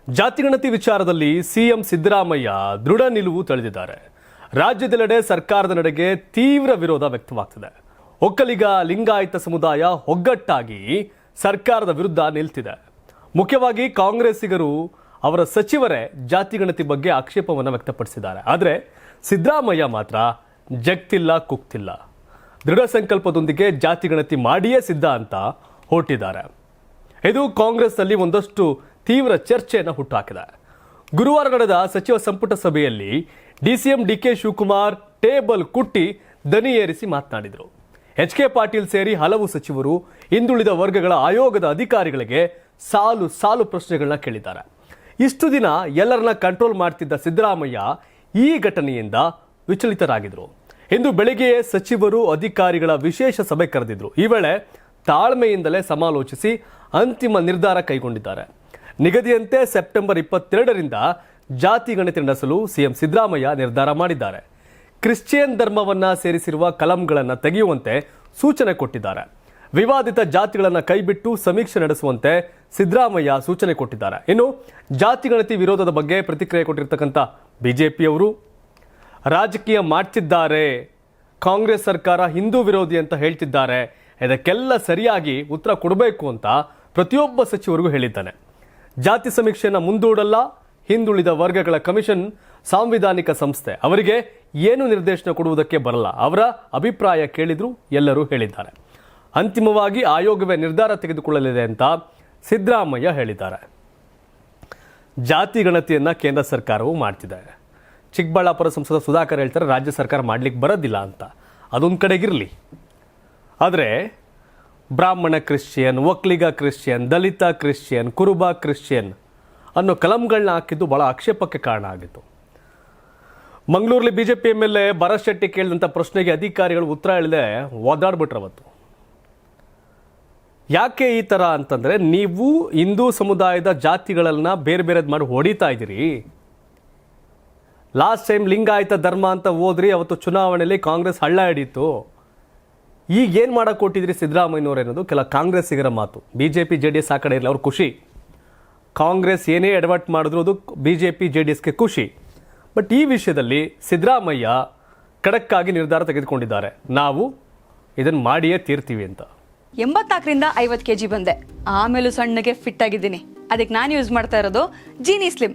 ಜಾತಿಗಣತಿ ವಿಚಾರದಲ್ಲಿ ಸಿಎಂ ಸಿದ್ದರಾಮಯ್ಯ ದೃಢ ನಿಲುವು ತಳೆದಿದ್ದಾರೆ. ರಾಜ್ಯದೆಲ್ಲೆಡೆ ಸರ್ಕಾರದ ನಡೆಗೆ ತೀವ್ರ ವಿರೋಧ ವ್ಯಕ್ತವಾಗ್ತಿದೆ. ಒಕ್ಕಲಿಗ ಲಿಂಗಾಯತ ಸಮುದಾಯ ಒಗ್ಗಟ್ಟಾಗಿ ಸರ್ಕಾರದ ವಿರುದ್ಧ ನಿಲ್ತಿದೆ. ಮುಖ್ಯವಾಗಿ ಕಾಂಗ್ರೆಸ್ಸಿಗರು ಅವರ ಸಚಿವರೇ ಜಾತಿಗಣತಿ ಬಗ್ಗೆ ಆಕ್ಷೇಪವನ್ನು ವ್ಯಕ್ತಪಡಿಸಿದ್ದಾರೆ. ಆದರೆ ಸಿದ್ದರಾಮಯ್ಯ ಮಾತ್ರ ಜಗ್ತಿಲ್ಲ ಕುಗ್ತಿಲ್ಲ, ದೃಢ ಸಂಕಲ್ಪದೊಂದಿಗೆ ಜಾತಿಗಣತಿ ಮಾಡಿಯೇ ಸಿದ್ಧ ಅಂತ ಹೊರಟಿದ್ದಾರೆ. ಇದು ಕಾಂಗ್ರೆಸ್ನಲ್ಲಿ ಒಂದಷ್ಟು ತೀವ್ರ ಚರ್ಚೆಯನ್ನು ಹುಟ್ಟುಹಾಕಿದೆ. ಗುರುವಾರ ನಡೆದ ಸಚಿವ ಸಂಪುಟ ಸಭೆಯಲ್ಲಿ ಡಿಸಿಎಂ ಡಿಕೆ ಶಿವಕುಮಾರ್ ಟೇಬಲ್ ಕುಟ್ಟಿ ದನಿ ಏರಿಸಿ ಮಾತನಾಡಿದರು. ಎಚ್.ಕೆ. ಪಾಟೀಲ್ ಸೇರಿ ಹಲವು ಸಚಿವರು ಹಿಂದುಳಿದ ವರ್ಗಗಳ ಆಯೋಗದ ಅಧಿಕಾರಿಗಳಿಗೆ ಸಾಲು ಸಾಲು ಪ್ರಶ್ನೆಗಳನ್ನ ಕೇಳಿದ್ದಾರೆ. ಇಷ್ಟು ದಿನ ಎಲ್ಲರನ್ನ ಕಂಟ್ರೋಲ್ ಮಾಡ್ತಿದ್ದ ಸಿದ್ದರಾಮಯ್ಯ ಈ ಘಟನೆಯಿಂದ ವಿಚಲಿತರಾಗಿದ್ರು. ಇಂದು ಬೆಳಗ್ಗೆಯೇ ಸಚಿವರು ಅಧಿಕಾರಿಗಳ ವಿಶೇಷ ಸಭೆ ಕರೆದಿದ್ರು. ಈ ವೇಳೆ ತಾಳ್ಮೆಯಿಂದಲೇ ಸಮಾಲೋಚಿಸಿ ಅಂತಿಮ ನಿರ್ಧಾರ ಕೈಗೊಂಡಿದ್ದಾರೆ. ನಿಗದಿಯಂತೆ ಸೆಪ್ಟೆಂಬರ್ 22ರಿಂದ ಜಾತಿ ಗಣತಿ ನಡೆಸಲು ಸಿಎಂ ಸಿದ್ದರಾಮಯ್ಯ ನಿರ್ಧಾರ ಮಾಡಿದ್ದಾರೆ. ಕ್ರಿಶ್ಚಿಯನ್ ಧರ್ಮವನ್ನ ಸೇರಿಸಿರುವ ಕಲಂಗಳನ್ನು ತೆಗೆಯುವಂತೆ ಸೂಚನೆ ಕೊಟ್ಟಿದ್ದಾರೆ. ವಿವಾದಿತ ಜಾತಿಗಳನ್ನು ಕೈಬಿಟ್ಟು ಸಮೀಕ್ಷೆ ನಡೆಸುವಂತೆ ಸಿದ್ದರಾಮಯ್ಯ ಸೂಚನೆ ಕೊಟ್ಟಿದ್ದಾರೆ. ಇನ್ನು ಜಾತಿ ಗಣತಿ ವಿರೋಧದ ಬಗ್ಗೆ ಪ್ರತಿಕ್ರಿಯೆ ಕೊಟ್ಟಿರ್ತಕ್ಕಂಥ ಬಿಜೆಪಿಯವರು ರಾಜಕೀಯ ಮಾಡ್ತಿದ್ದಾರೆ, ಕಾಂಗ್ರೆಸ್ ಸರ್ಕಾರ ಹಿಂದೂ ವಿರೋಧಿ ಅಂತ ಹೇಳ್ತಿದ್ದಾರೆ, ಇದಕ್ಕೆಲ್ಲ ಸರಿಯಾಗಿ ಉತ್ತರ ಕೊಡಬೇಕು ಅಂತ ಪ್ರತಿಯೊಬ್ಬ ಸಚಿವರಿಗೂ ಹೇಳಿದ್ದಾನೆ. ಜಾತಿ ಸಮೀಕ್ಷೆಯನ್ನು ಮುಂದೂಡಲ್ಲ, ಹಿಂದುಳಿದ ವರ್ಗಗಳ ಕಮಿಷನ್ ಸಾಂವಿಧಾನಿಕ ಸಂಸ್ಥೆ, ಅವರಿಗೆ ಏನು ನಿರ್ದೇಶನ ಕೊಡುವುದಕ್ಕೆ ಬರಲ್ಲ, ಅವರ ಅಭಿಪ್ರಾಯ ಕೇಳಿದ್ರು ಎಲ್ಲರೂ ಹೇಳಿದ್ದಾರೆ. ಅಂತಿಮವಾಗಿ ಆಯೋಗವೇ ನಿರ್ಧಾರ ತೆಗೆದುಕೊಳ್ಳಲಿದೆ ಅಂತ ಸಿದ್ದರಾಮಯ್ಯ ಹೇಳಿದ್ದಾರೆ. ಜಾತಿ ಗಣತಿಯನ್ನ ಕೇಂದ್ರ ಸರ್ಕಾರವು ಮಾಡ್ತಿದೆ. ಚಿಕ್ಕಬಳ್ಳಾಪುರ ಸಂಸದ ಸುಧಾಕರ್ ಹೇಳ್ತಾರೆ ರಾಜ್ಯ ಸರ್ಕಾರ ಮಾಡ್ಲಿಕ್ಕೆ ಬರೋದಿಲ್ಲ ಅಂತ. ಅದೊಂದು ಕಡೆಗಿರಲಿ, ಆದರೆ ಬ್ರಾಹ್ಮಣ ಕ್ರಿಶ್ಚಿಯನ್, ಒಕ್ಕಲಿಗ ಕ್ರಿಶ್ಚಿಯನ್, ದಲಿತ ಕ್ರಿಶ್ಚಿಯನ್, ಕುರುಬ ಕ್ರಿಶ್ಚಿಯನ್ ಅನ್ನೋ ಕಲಂಗಳನ್ನ ಹಾಕಿದ್ದು ಬಹಳ ಆಕ್ಷೇಪಕ್ಕೆ ಕಾರಣ ಆಗಿತ್ತು. ಮಂಗಳೂರಲ್ಲಿ ಬಿಜೆಪಿ MLA ಭರತ್ ಶೆಟ್ಟಿ ಕೇಳಿದಂಥ ಪ್ರಶ್ನೆಗೆ ಅಧಿಕಾರಿಗಳು ಉತ್ತರ ಹೇಳದೆ ಒದ್ದಾಡ್ಬಿಟ್ರು ಅವತ್ತು. ಯಾಕೆ ಈ ಥರ ಅಂತಂದರೆ, ನೀವು ಹಿಂದೂ ಸಮುದಾಯದ ಜಾತಿಗಳನ್ನ ಬೇರೆ ಬೇರೆದು ಮಾಡಿ ಹೊಡಿತಾ ಇದ್ದೀರಿ. ಲಾಸ್ಟ್ ಟೈಮ್ ಲಿಂಗಾಯತ ಧರ್ಮ ಅಂತ ಹೋದ್ರಿ, ಅವತ್ತು ಚುನಾವಣೆಯಲ್ಲಿ ಕಾಂಗ್ರೆಸ್ ಹಳ್ಳ ಹಿಡೀತು. ಈಗ ಏನು ಮಾಡಕ್ಕೆ ಕೊಟ್ಟಿದ್ರಿ ಸಿದ್ದರಾಮಯ್ಯನವರು ಅನ್ನೋದು ಕೆಲ ಕಾಂಗ್ರೆಸ್ಸಿಗರ ಮಾತು. ಬಿಜೆಪಿ JDS ಆ ಕಡೆ ಇರಲಿ, ಅವ್ರ ಖುಷಿ. ಕಾಂಗ್ರೆಸ್ ಏನೇ ಎಡವಟ್ಟು ಮಾಡಿದ್ರು ಅದು ಬಿಜೆಪಿ JDSಗೆ ಖುಷಿ. ಬಟ್ ಈ ವಿಷಯದಲ್ಲಿ ಸಿದ್ದರಾಮಯ್ಯ ಖಡಕ್ಕಾಗಿ ನಿರ್ಧಾರ ತೆಗೆದುಕೊಂಡಿದ್ದಾರೆ, ನಾವು ಇದನ್ನು ಮಾಡಿಯೇ ತೀರ್ತೀವಿ ಅಂತ. 84ರಿಂದ 50 kg ಬಂದೆ, ಆಮೇಲೂ ಸಣ್ಣಗೆ ಫಿಟ್ ಆಗಿದ್ದೀನಿ. ಅದಕ್ಕೆ ನಾನು ಯೂಸ್ ಮಾಡ್ತಾ ಇರೋದು ಜೀನಿ ಸ್ಲಿಮ್.